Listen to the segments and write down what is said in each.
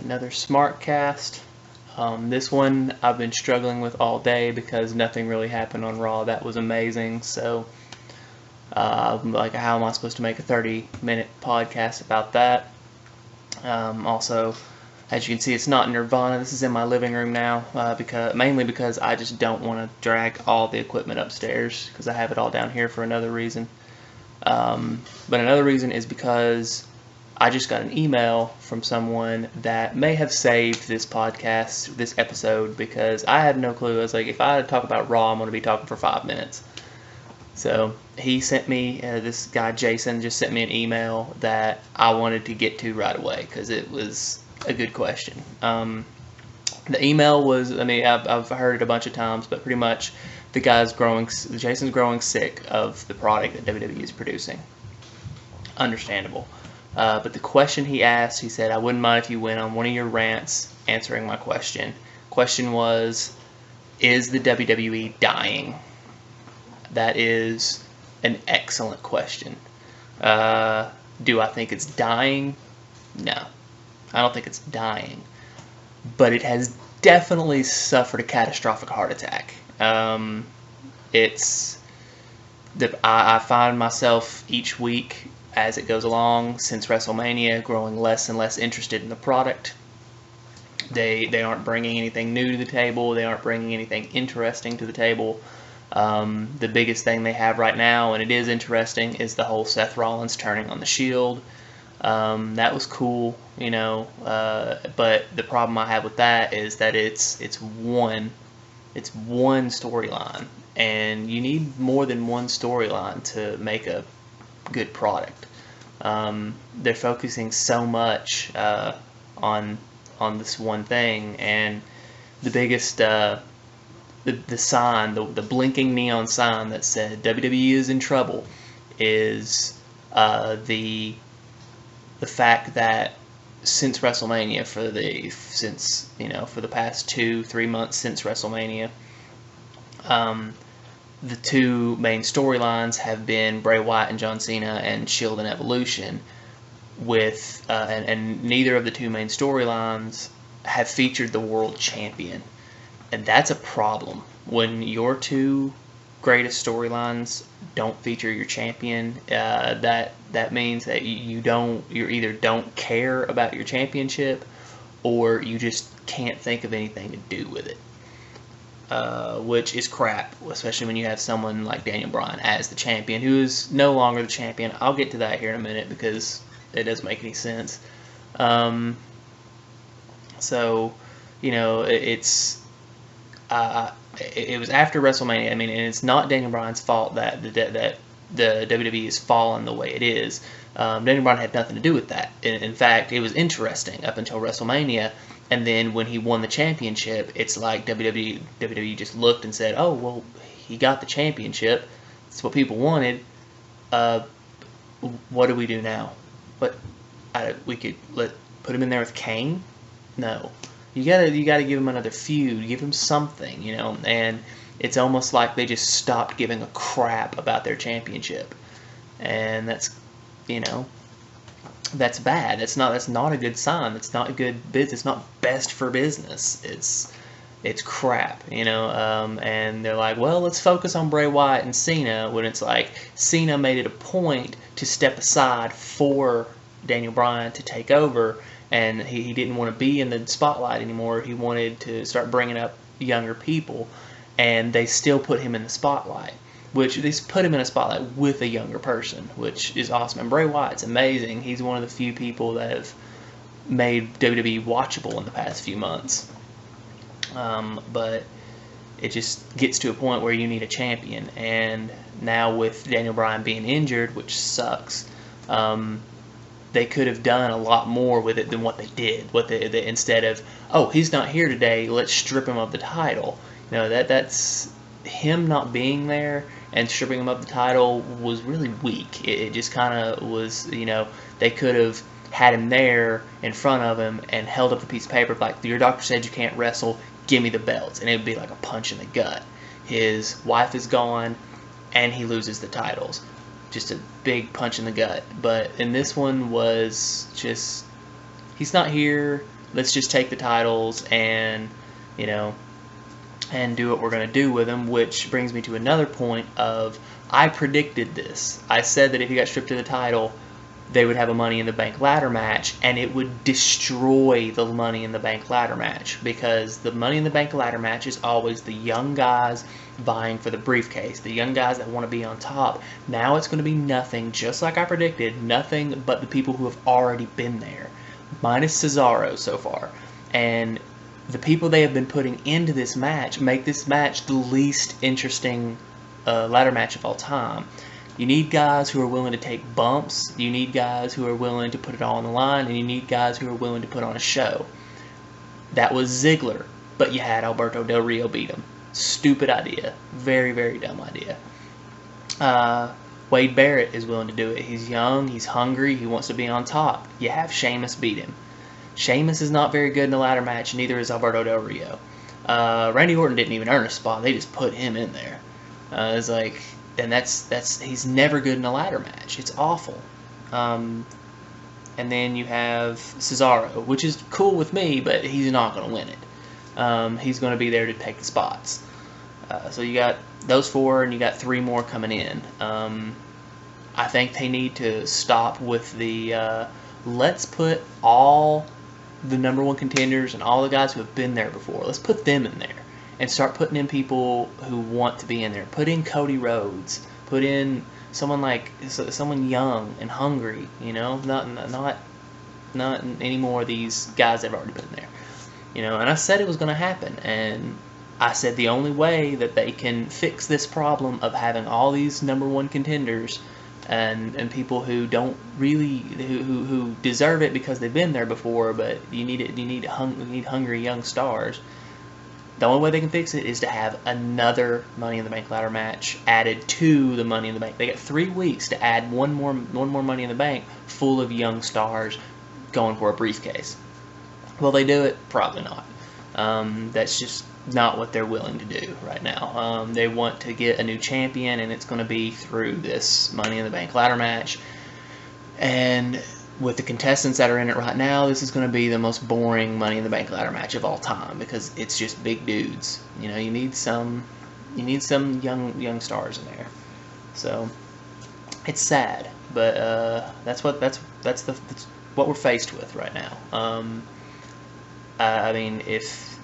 Another SmarkCast. This one I've been struggling with all day because nothing really happened on Raw that was amazing. So, like, how am I supposed to make a 30-minute podcast about that? Also, as you can see, it's not Nirvana. This is in my living room now, mainly because I just don't want to drag all the equipment upstairs because I have it all down here for another reason. But another reason is because I just got an email from someone that may have saved this podcast, this episode, because I had no clue. I was like, if I talk about Raw, I'm going to be talking for 5 minutes. So he sent me, this guy Jason just sent me an email that I wanted to get to right away because it was a good question. The email was, I've heard it a bunch of times, but pretty much Jason's growing sick of the product that WWE is producing. Understandable. But the question he asked, he said, I wouldn't mind if you went on one of your rants answering my question. Question was, is the WWE dying? That is an excellent question. Do I think it's dying? No. I don't think it's dying. But it has definitely suffered a catastrophic heart attack. I find myself each week as it goes along since WrestleMania growing less and less interested in the product. They aren't bringing anything new to the table. They aren't bringing anything interesting to the table. The biggest thing they have right now, and it is interesting, is the whole Seth Rollins turning on the Shield. That was cool, but the problem I have with that is that it's one storyline, and you need more than one storyline to make a good product. They're focusing so much on this one thing, and the biggest the sign, the blinking neon sign that said WWE is in trouble, is the fact that since WrestleMania, for the past 2-3 months since WrestleMania, the two main storylines have been Bray Wyatt and John Cena and Shield and Evolution, and neither of the two main storylines have featured the world champion. And that's a problem. When your two greatest storylines don't feature your champion, that means that you either don't care about your championship, or you just can't think of anything to do with it. Which is crap, especially when you have someone like Daniel Bryan as the champion, who is no longer the champion. I'll get to that here in a minute because it doesn't make any sense. It was after WrestleMania. And it's not Daniel Bryan's fault that the WWE has fallen the way it is. Daniel Bryan had nothing to do with that. In fact, it was interesting up until WrestleMania. And then when he won the championship, it's like WWE just looked and said, oh, well, he got the championship. That's what people wanted. What do we do now? We could put him in there with Kane? No. You gotta give him another feud. Give him something, And it's almost like they just stopped giving a crap about their championship. And that's bad. That's not a good sign. That's not a good business. It's not best for business. It's crap, and they're like, well, let's focus on Bray Wyatt and Cena, when it's like Cena made it a point to step aside for Daniel Bryan to take over, and he didn't want to be in the spotlight anymore. He wanted to start bringing up younger people, and they still put him in the spotlight. Which they put him in a spotlight with a younger person, which is awesome. And Bray Wyatt's amazing. He's one of the few people that have made WWE watchable in the past few months. But it just gets to a point where you need a champion. And now with Daniel Bryan being injured, which sucks, they could have done a lot more with it than what they did. Instead of, oh, he's not here today, let's strip him of the title. That's him not being there and stripping him of the title was really weak. It just kind of was, they could have had him there in front of him and held up a piece of paper like, your doctor said you can't wrestle, give me the belts. And it would be like a punch in the gut. His wife is gone, and he loses the titles. Just a big punch in the gut. But in this one was just, he's not here, let's just take the titles and, you know, and do what we're going to do with them, which brings me to another point of, I predicted this. I said that if he got stripped of the title, they would have a Money in the Bank ladder match, and it would destroy the Money in the Bank ladder match, because the Money in the Bank ladder match is always the young guys vying for the briefcase, the young guys that want to be on top. Now it's going to be nothing, just like I predicted, nothing but the people who have already been there, minus Cesaro so far. And the people they have been putting into this match make this match the least interesting ladder match of all time. You need guys who are willing to take bumps, you need guys who are willing to put it all on the line, and you need guys who are willing to put on a show. That was Ziggler, but you had Alberto Del Rio beat him. Stupid idea. Very, very dumb idea. Wade Barrett is willing to do it. He's young, he's hungry, he wants to be on top. You have Sheamus beat him. Sheamus is not very good in a ladder match, neither is Alberto Del Rio. Randy Orton didn't even earn a spot, they just put him in there. It's like... And he's never good in a ladder match. It's awful. And then you have Cesaro, which is cool with me, but he's not going to win it. He's going to be there to take the spots. So you got those 4, and you got 3 more coming in. I think they need to stop with the let's put all the #1 contenders and all the guys who have been there before. Let's put them in there. And start putting in people who want to be in there. Put in Cody Rhodes. Put in someone young and hungry. You know, not any more of these guys that have already been there. You know, and I said it was going to happen. And I said the only way that they can fix this problem of having all these #1 contenders and people who don't really who deserve it because they've been there before, but you need hungry young stars. The only way they can fix it is to have another Money in the Bank ladder match added to the Money in the Bank. They got 3 weeks to add one more Money in the Bank full of young stars going for a briefcase. Will they do it? Probably not. That's just not what they're willing to do right now. They want to get a new champion, and it's going to be through this Money in the Bank ladder match. And with the contestants that are in it right now, this is going to be the most boring Money in the Bank ladder match of all time, because it's just big dudes. You know, you need some young stars in there. So it's sad, but that's what we're faced with right now. I mean, if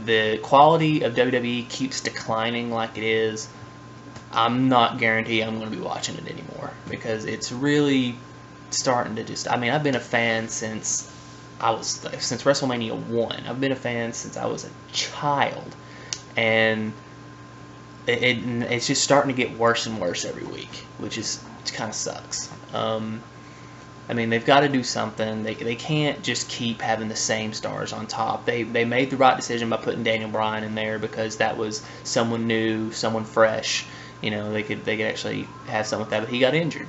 the quality of WWE keeps declining like it is, I'm not guaranteed I'm going to be watching it anymore, because it's really starting to just... I mean, I've been a fan since WrestleMania 1. I've been a fan since I was a child, and it's just starting to get worse and worse every week, which kind of sucks. I mean, they've got to do something. They can't just keep having the same stars on top. They made the right decision by putting Daniel Bryan in there, because that was someone new, someone fresh. You know, they could actually have something with that, but he got injured.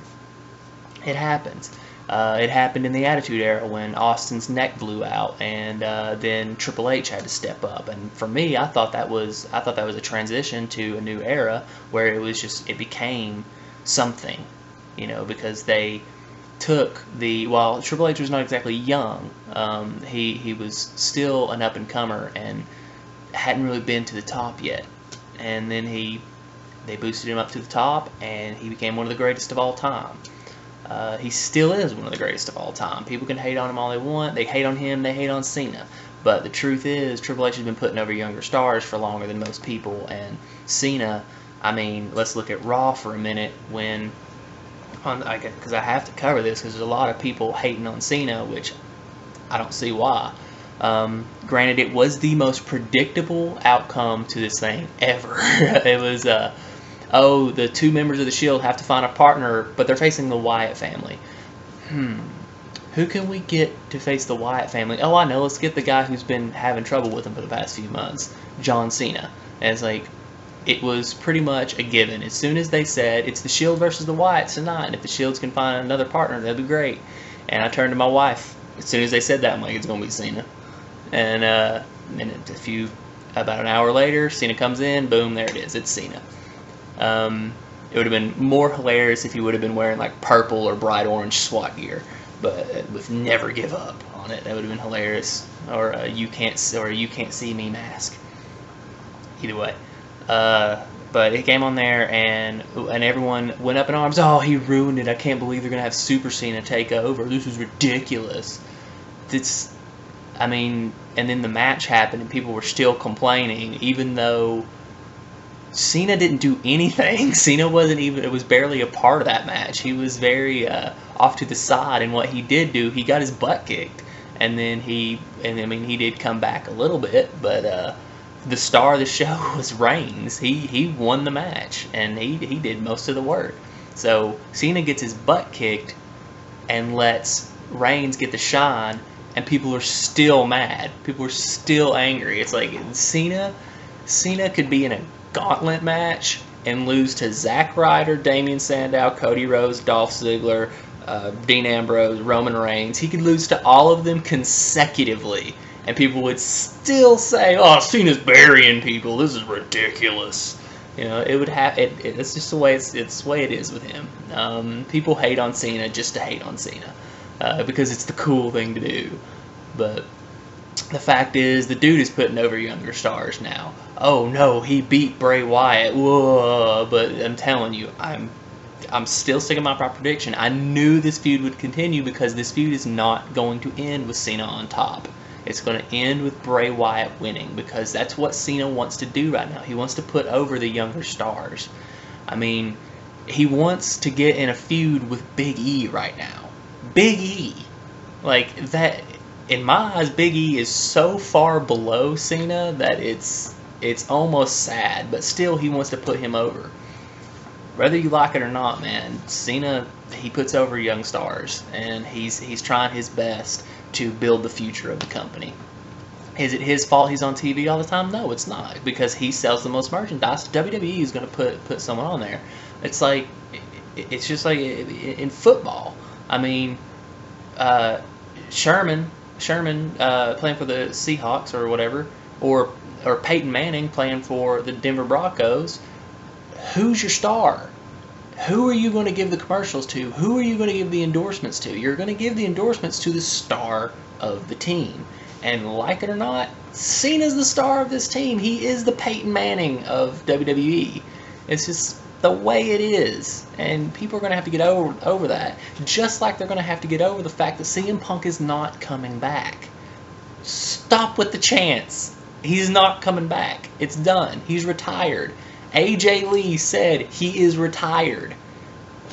It happens. It happened in the Attitude Era when Austin's neck blew out, and then Triple H had to step up. And for me, I thought that was a transition to a new era where it became something, you know, because they took while Triple H was not exactly young, he was still an up and comer and hadn't really been to the top yet. And then they boosted him up to the top, and he became one of the greatest of all time. He still is one of the greatest of all time. People can hate on him all they want. They hate on him, they hate on Cena. But the truth is, Triple H has been putting over younger stars for longer than most people. And Cena, I mean, let's look at Raw for a minute, because I have to cover this, because there's a lot of people hating on Cena, which I don't see why. Granted, it was the most predictable outcome to this thing ever. It was... the 2 members of the Shield have to find a partner, but they're facing the Wyatt family. Who can we get to face the Wyatt family? Oh, I know, let's get the guy who's been having trouble with them for the past few months, John Cena. And it's like, it was pretty much a given. As soon as they said, it's the Shield versus the Wyatts tonight, and if the Shields can find another partner, that'd be great. And I turned to my wife. As soon as they said that, I'm like, it's going to be Cena. And about an hour later, Cena comes in, boom, there it is, it's Cena. It would have been more hilarious if he would have been wearing like purple or bright orange SWAT gear, but with Never Give Up on it. That would have been hilarious. Or you can't see me mask. Either way. But it came on there, and everyone went up in arms. Oh, he ruined it. I can't believe they're going to have Super Cena take over. This is ridiculous. And then the match happened, and people were still complaining, even though Cena didn't do anything. Cena it was barely a part of that match. He was very off to the side, and what he did do, he got his butt kicked. And then he did come back a little bit, but the star of the show was Reigns. He won the match, and he did most of the work. So Cena gets his butt kicked and lets Reigns get the shine, and people are still mad. People are still angry. It's like Cena could be in a gauntlet match and lose to Zack Ryder, Damian Sandow, Cody Rhodes, Dolph Ziggler, Dean Ambrose, Roman Reigns. He could lose to all of them consecutively, and people would still say, "Oh, Cena's burying people. This is ridiculous." You know, it would have it. It's just the way it's the way it is with him. People hate on Cena just to hate on Cena because it's the cool thing to do. But the fact is, the dude is putting over younger stars now. Oh no, he beat Bray Wyatt. Whoa! But I'm telling you, I'm still sticking by my prediction. I knew this feud would continue because this feud is not going to end with Cena on top. It's going to end with Bray Wyatt winning because that's what Cena wants to do right now. He wants to put over the younger stars. I mean, he wants to get in a feud with Big E right now. Big E. Like, that, in my eyes, Big E is so far below Cena that it's almost sad, but still he wants to put him over. Whether you like it or not, man, Cena, he puts over young stars, and he's trying his best to build the future of the company. Is it his fault he's on TV all the time? No, it's not, because he sells the most merchandise. WWE is going to put someone on there. It's like, it's just like in football. I mean, Sherman playing for the Seahawks or whatever, or Peyton Manning playing for the Denver Broncos. Who's your star? Who are you going to give the commercials to? Who are you going to give the endorsements to? You're going to give the endorsements to the star of the team. And like it or not, Cena's the star of this team. He is the Peyton Manning of WWE. It's just the way it is. And people are going to have to get over that. Just like they're going to have to get over the fact that CM Punk is not coming back. Stop with the chants. He's not coming back. It's done. He's retired. AJ Lee said he is retired.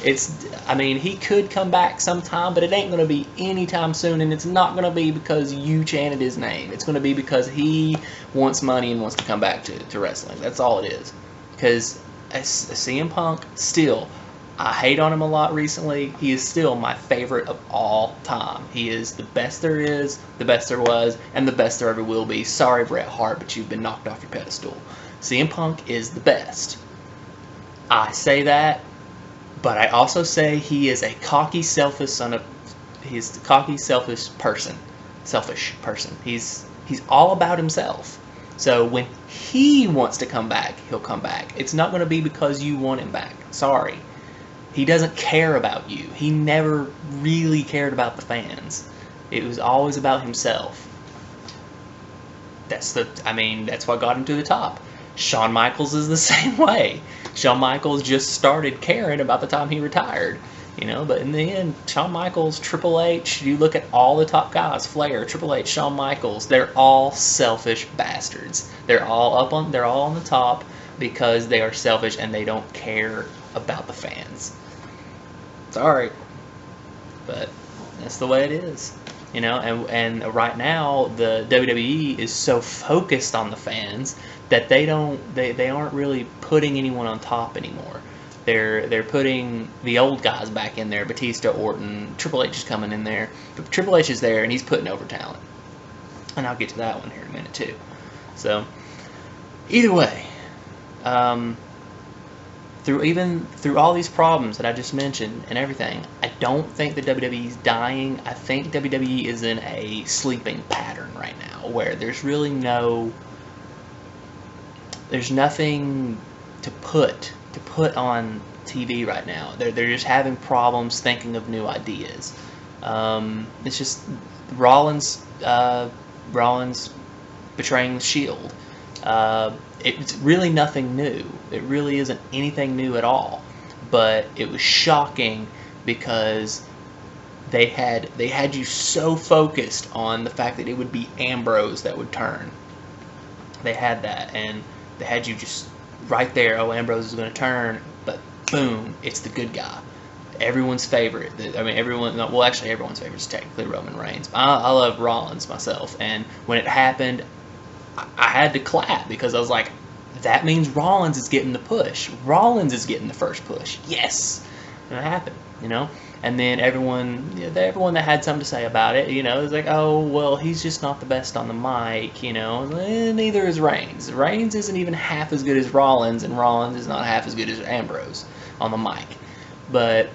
He could come back sometime, but it ain't going to be anytime soon, and it's not going to be because you chanted his name. It's going to be because he wants money and wants to come back to wrestling. That's all it is. Because CM Punk, still, I hate on him a lot recently. He is still my favorite of all time. He is the best there is, the best there was, and the best there ever will be. Sorry, Bret Hart, but you've been knocked off your pedestal. CM Punk is the best. I say that, but I also say he is a cocky, selfish he's a cocky, selfish person. He's all about himself. So when he wants to come back, he'll come back. It's not going to be because you want him back. Sorry. He doesn't care about you. He never really cared about the fans. It was always about himself. That's what got him to the top. Shawn Michaels is the same way. Shawn Michaels just started caring about the time he retired, but in the end, Shawn Michaels, Triple H, you look at all the top guys, Flair, Triple H, Shawn Michaels, they're all selfish bastards. They're all on the top because they are selfish and they don't care about the fans. Sorry, but that's the way it is. And right now the WWE is so focused on the fans that they aren't really putting anyone on top anymore. They're putting the old guys back in there. Batista, Orton, Triple H is coming in there. But Triple H is there and he's putting over talent. And I'll get to that one here in a minute too. So either way, through all these problems that I just mentioned and everything, I don't think the WWE is dying. I think WWE is in a sleeping pattern right now where there's nothing to put on TV right now. They're just having problems thinking of new ideas. It's just Rollins betraying the Shield. It's really nothing new. It really isn't anything new at all. But it was shocking because they had you so focused on the fact that it would be Ambrose that would turn. They had that, and they had you just right there. Oh, Ambrose is going to turn, but boom, it's the good guy. Everyone's favorite. I mean, well, actually, everyone's favorite is technically Roman Reigns. I love Rollins myself, and when it happened, I had to clap because I was like, that means Rollins is getting the push. Rollins is getting the first push. Yes, and it happened, And then everyone that had something to say about it, is like, oh, well, he's just not the best on the mic, Neither is Reigns. Reigns isn't even half as good as Rollins, and Rollins is not half as good as Ambrose on the mic. But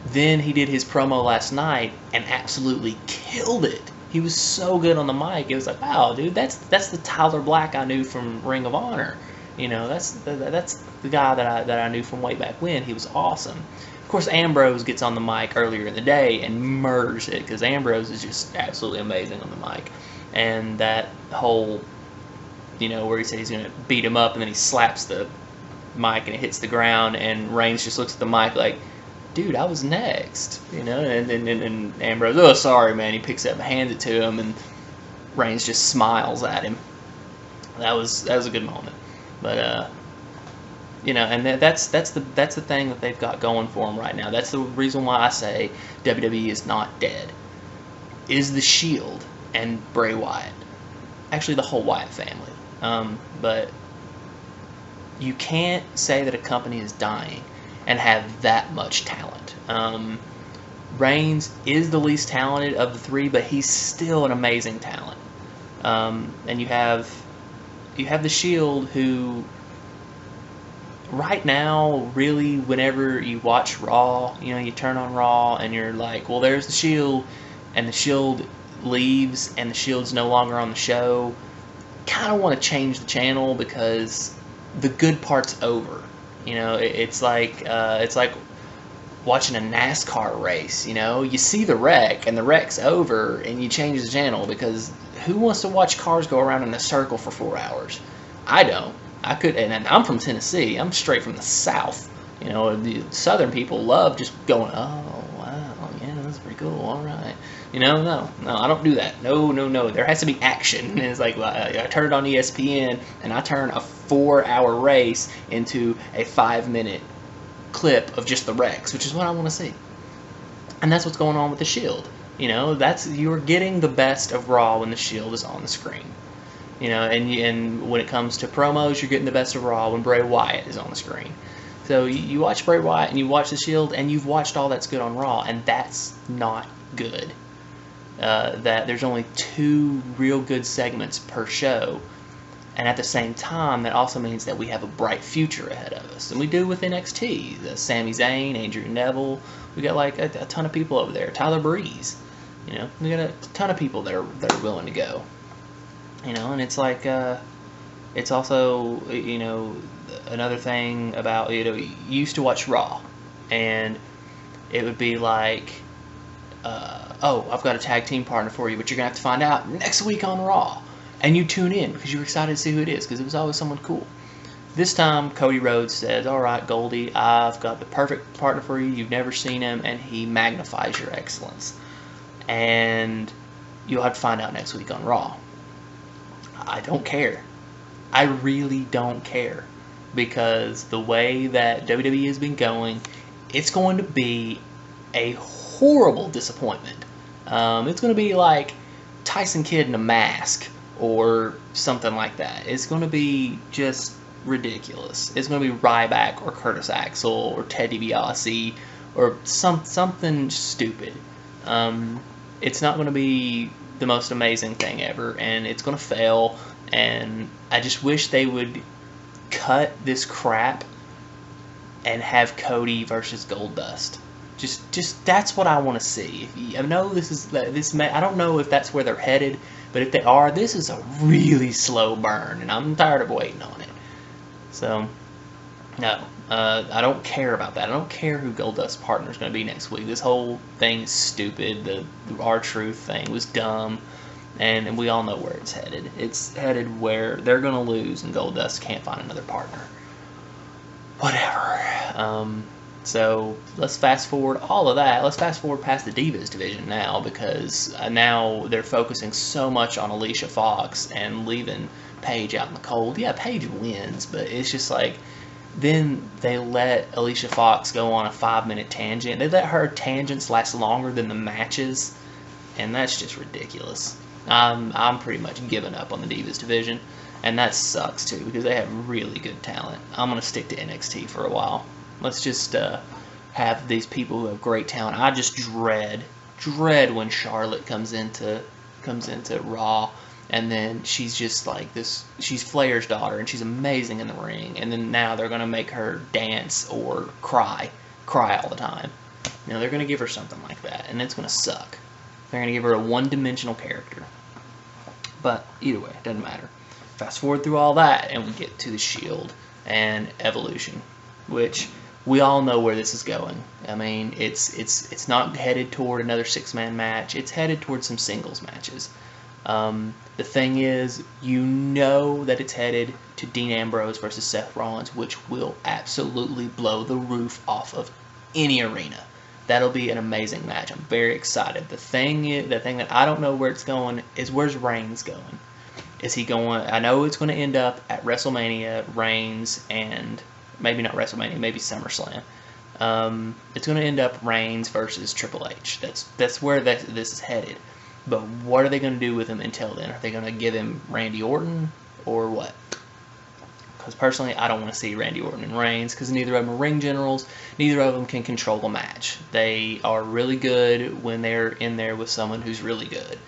then he did his promo last night and absolutely killed it. He was so good on the mic. It was like, wow, dude, that's the Tyler Black I knew from Ring of Honor. That's the guy that I knew from way back when. He was awesome. Of course, Ambrose gets on the mic earlier in the day and murders it because Ambrose is just absolutely amazing on the mic. And that whole, where he said he's going to beat him up and then he slaps the mic and it hits the ground and Reigns just looks at the mic like, dude, I was next, and Ambrose, oh, sorry, man, he picks it up and hands it to him, and Reigns just smiles at him. That was a good moment, but and that's the thing that they've got going for them right now. That's the reason why I say WWE is not dead. Is the Shield and Bray Wyatt, actually the whole Wyatt family, but you can't say that a company is dying and have that much talent. Reigns is the least talented of the three, but he's still an amazing talent. And you have the Shield, who right now, really, whenever you watch Raw, you turn on Raw and you're like, well, there's the Shield, and the Shield leaves and the Shield's no longer on the show. Kind of want to change the channel because the good part's over. It's like watching a NASCAR race. You see the wreck and the wreck's over, and you change the channel because who wants to watch cars go around in a circle for 4 hours? I don't. I could, and I'm from Tennessee. I'm straight from the South. The Southern people love just going, oh wow, yeah, that's pretty cool. All right. No, I don't do that. No. There has to be action. And it's like, I turn it on ESPN, and I turn a 4-hour race into a 5-minute clip of just the wrecks, which is what I want to see. And that's what's going on with the Shield. You're getting the best of Raw when the Shield is on the screen. And when it comes to promos, you're getting the best of Raw when Bray Wyatt is on the screen. So you watch Bray Wyatt and you watch the Shield, and you've watched all that's good on Raw, and that's not good. That there's only 2 real good segments per show, and at the same time, that also means that we have a bright future ahead of us, and we do with NXT. Sami Zayn, Adrian Neville, we got like a ton of people over there. Tyler Breeze, we got a ton of people that are willing to go. And it's like it's also another thing about you used to watch Raw, and it would be like, oh, I've got a tag team partner for you, but you're gonna have to find out next week on Raw, and you tune in because you're excited to see who it is because it was always someone cool. This time, Cody Rhodes says, all right, Goldie, I've got the perfect partner for you. You've never seen him, and he magnifies your excellence, and you'll have to find out next week on Raw. I don't care. I really don't care, because the way that WWE has been going, it's going to be a horrible disappointment. It's going to be like Tyson Kidd in a mask or something like that. It's going to be just ridiculous. It's going to be Ryback or Curtis Axel or Ted DiBiase or something stupid. It's not going to be the most amazing thing ever, and it's going to fail, and I just wish they would cut this crap and have Cody versus Goldust. Just that's what I want to see. I know I don't know if that's where they're headed, but if they are, this is a really slow burn, and I'm tired of waiting on it. So, no, I don't care about that. I don't care who Goldust's partner is going to be next week. This whole thing is stupid. The R-Truth thing was dumb, and we all know where it's headed. It's headed where they're going to lose, and Goldust can't find another partner. Whatever. So let's fast forward all of that. Let's fast forward past the Divas division now, because now they're focusing so much on Alicia Fox and leaving Paige out in the cold. Yeah, Paige wins, but it's just like, then they let Alicia Fox go on a 5-minute tangent. They let her tangents last longer than the matches, and that's just ridiculous. I'm pretty much giving up on the Divas division, and that sucks too, because they have really good talent. I'm going to stick to NXT for a while. Let's just have these people who have great talent. I just dread when Charlotte comes into Raw, and then she's just like this. She's Flair's daughter, and she's amazing in the ring. And then now they're gonna make her dance or cry all the time. You know, they're gonna give her something like that, and it's gonna suck. They're gonna give her a one-dimensional character. But either way, it doesn't matter. Fast forward through all that, and we get to the Shield and Evolution, which we all know where this is going. I mean, it's not headed toward another 6-man match. It's headed toward some singles matches. The thing is, you know that it's headed to Dean Ambrose versus Seth Rollins, which will absolutely blow the roof off of any arena. That'll be an amazing match. I'm very excited. The thing that I don't know where it's going is, where's Reigns going? Is he going? I know it's going to end up at WrestleMania, Reigns, and maybe not WrestleMania, maybe SummerSlam. It's going to end up Reigns versus Triple H. That's where this is headed. But what are they going to do with him until then? Are they going to give him Randy Orton or what? Because personally, I don't want to see Randy Orton and Reigns, because neither of them are ring generals. Neither of them can control a match. They are really good when they're in there with someone who's really good.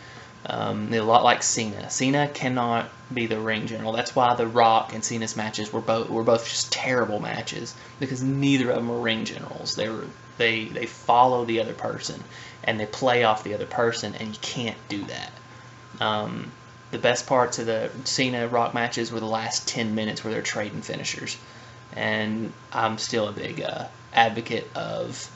They're a lot like Cena. Cena cannot be the ring general. That's why The Rock and Cena's matches were both just terrible matches, because neither of them were ring generals. They follow the other person, and they play off the other person, and you can't do that. The best parts of the Cena Rock matches were the last 10 minutes where they're trading finishers, and I'm still a big advocate of,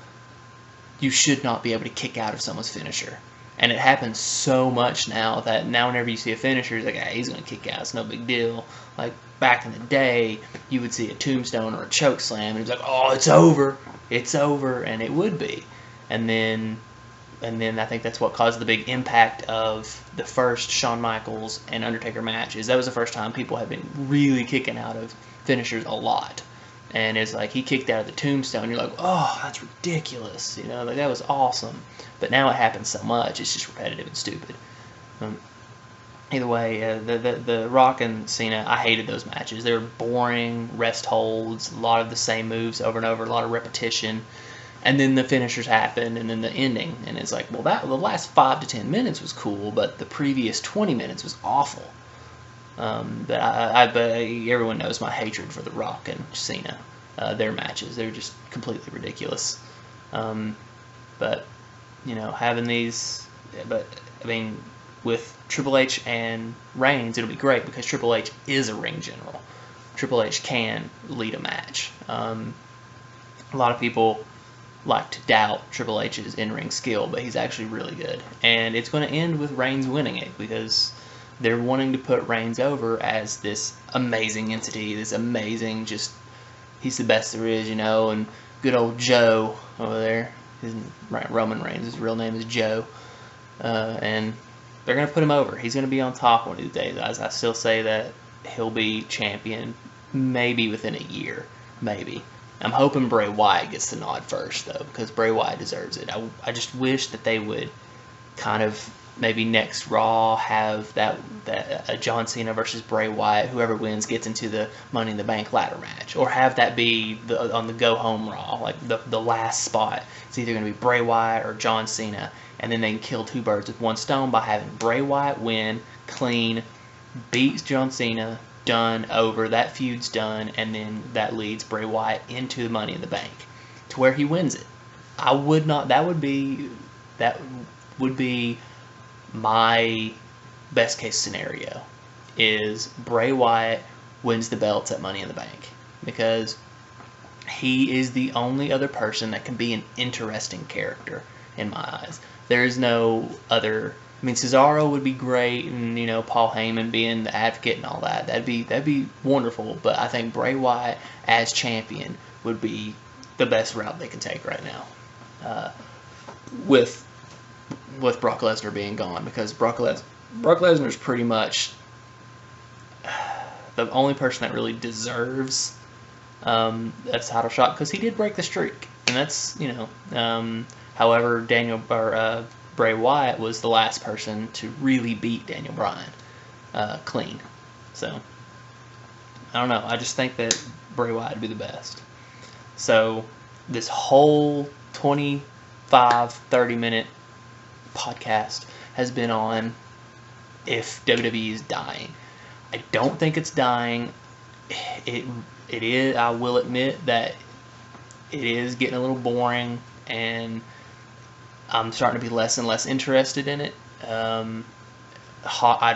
you should not be able to kick out of someone's finisher. And it happens so much now that now whenever you see a finisher, it's like, ah, he's going to kick out. It's no big deal. Like back in the day, you would see a tombstone or a choke slam, and it was like, oh, it's over. It's over. And it would be. And then I think that's what caused the big impact of the first Shawn Michaels and Undertaker match. That was the first time people have been really kicking out of finishers a lot. And it's like, he kicked out of the tombstone. You're like, oh, that's ridiculous. You know, like, that was awesome. But now it happens so much, it's just repetitive and stupid. Either way, the Rock and Cena, I hated those matches. They were boring, rest holds, a lot of the same moves over and over, a lot of repetition. And then the finishers happen, and then the ending. And it's like, well, the last 5 to 10 minutes was cool, but the previous 20 minutes was awful. But everyone knows my hatred for The Rock and Cena. Their matches, they're just completely ridiculous. But you know, having these, but I mean, with Triple H and Reigns, it'll be great, because Triple H is a ring general. Triple H can lead a match. A lot of people like to doubt Triple H's in-ring skill, but he's actually really good. And it's going to end with Reigns winning it, because they're wanting to put Reigns over as this amazing entity, this amazing, just, he's the best there is, you know. And good old Joe over there, Roman Reigns, his real name is Joe, and they're going to put him over. He's going to be on top one of these days. I still say that he'll be champion maybe within a year, maybe. I'm hoping Bray Wyatt gets the nod first, though, because Bray Wyatt deserves it. I just wish that they would kind of, maybe next Raw, have that John Cena versus Bray Wyatt, whoever wins gets into the Money in the Bank ladder match, or have that be on the Go Home Raw, like the last spot. It's either going to be Bray Wyatt or John Cena, and then they can kill 2 birds with 1 stone by having Bray Wyatt win clean, beats John Cena, done, over, that feud's done, and then that leads Bray Wyatt into the Money in the Bank to where he wins it. That would be my best case scenario, is Bray Wyatt wins the belts at Money in the Bank, because he is the only other person that can be an interesting character in my eyes. There is no other. I mean, Cesaro would be great, and Paul Heyman being the advocate and all that. That'd be wonderful. But I think Bray Wyatt as champion would be the best route they can take right now. With Brock Lesnar being gone, because Brock Lesnar is pretty much the only person that really deserves a title shot, because he did break the streak, and that's however, Bray Wyatt was the last person to really beat Daniel Bryan clean. So I don't know. I just think that Bray Wyatt would be the best. So this whole 25-30 minute podcast has been on if WWE is dying. I don't think it's dying. It is. I will admit that it is getting a little boring, and I'm starting to be less and less interested in it. I'd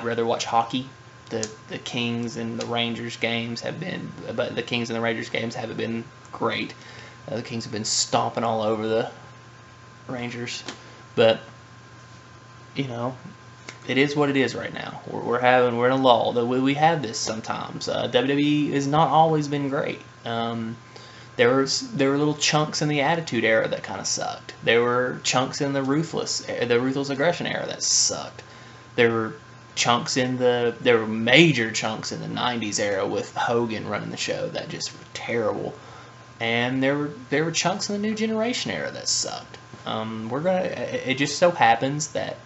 rather watch hockey. The Kings and the Rangers games have been, but the Kings and the Rangers games haven't been great. The Kings have been stomping all over the Rangers, but it is what it is right now. We're in a lull. We have this sometimes. WWE has not always been great. There were little chunks in the Attitude Era that kind of sucked. There were chunks in the Ruthless Aggression Era that sucked. There were major chunks in the '90s era with Hogan running the show that just were terrible. And there were chunks in the New Generation era that sucked. It just so happens that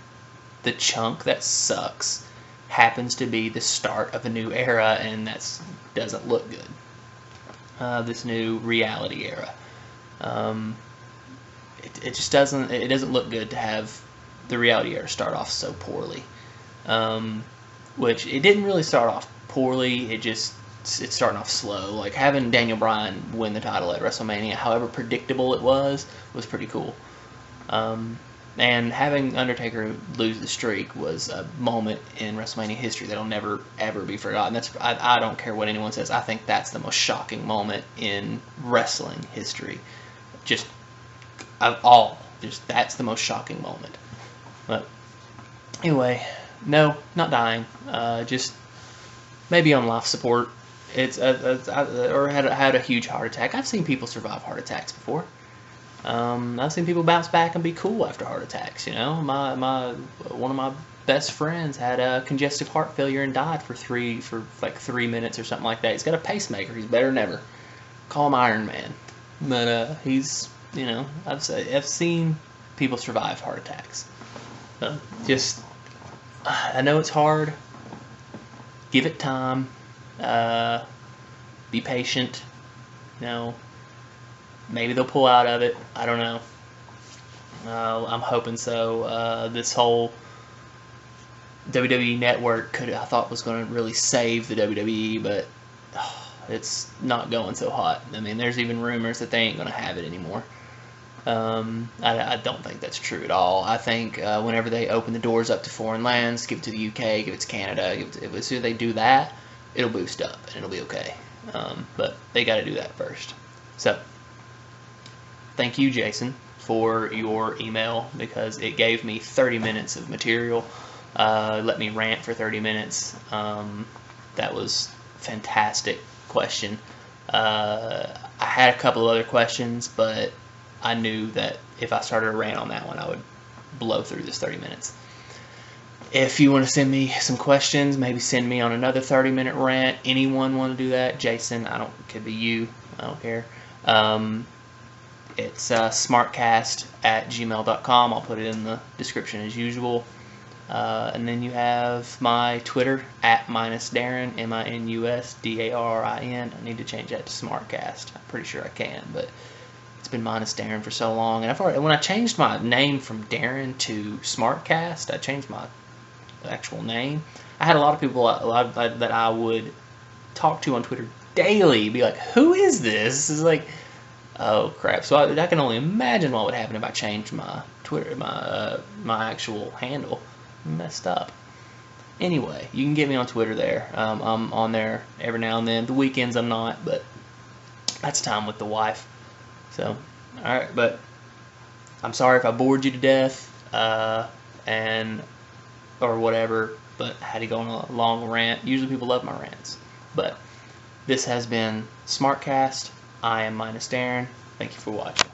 the chunk that sucks happens to be the start of a new era, and that doesn't look good. This new reality era. It just doesn't. It doesn't look good to have the reality era start off so poorly. Which it didn't really start off poorly. It's starting off slow. Like having Daniel Bryan win the title at WrestleMania, however predictable it was pretty cool. And having Undertaker lose the streak was a moment in WrestleMania history that'll never ever be forgotten. I don't care what anyone says. I think that's the most shocking moment in wrestling history. Just that's the most shocking moment. But anyway, no, not dying. Just maybe on life support. Or had a huge heart attack. I've seen people survive heart attacks before. I've seen people bounce back and be cool after heart attacks. One of my best friends had congestive heart failure and died for 3 minutes or something like that. He's got a pacemaker. He's better than ever. Call him Iron Man. But he's I've seen people survive heart attacks. I know it's hard. Give it time. Be patient. Maybe they'll pull out of it. I don't know. I'm hoping so. This whole WWE network I thought was going to really save the WWE, but it's not going so hot. I mean, there's even rumors that they ain't going to have it anymore. I don't think that's true at all. I think whenever they open the doors up to foreign lands, give it to the UK, give it to Canada, as soon as they do that, it'll boost up and it'll be okay. But they got to do that first. So, thank you, Jason, for your email, because it gave me 30 minutes of material. Let me rant for 30 minutes. That was fantastic question. I had a couple of other questions, but I knew that if I started a rant on that one, I would blow through this 30 minutes. If you want to send me some questions, maybe send me on another 30-minute rant. Anyone want to do that? Jason, could be you. I don't care. It's SmarkCast@gmail.com. I'll put it in the description as usual. And then you have my Twitter, @-Darren, MINUSDARIN. I need to change that to SmarkCast. I'm pretty sure I can, but it's been -Darren for so long. And when I changed my name from Darren to SmarkCast, I changed my actual name. I had a lot of people that I would talk to on Twitter daily be like, who is this? This is like, oh crap. So I can only imagine what would happen if I changed my Twitter, my actual handle. Messed up. Anyway, you can get me on Twitter there. I'm on there every now and then. The weekends I'm not, but that's time with the wife. So, alright, but I'm sorry if I bored you to death, and or whatever, but I had to go on a long rant. Usually people love my rants. But this has been SmarkCast. I am Minus Darren. Thank you for watching.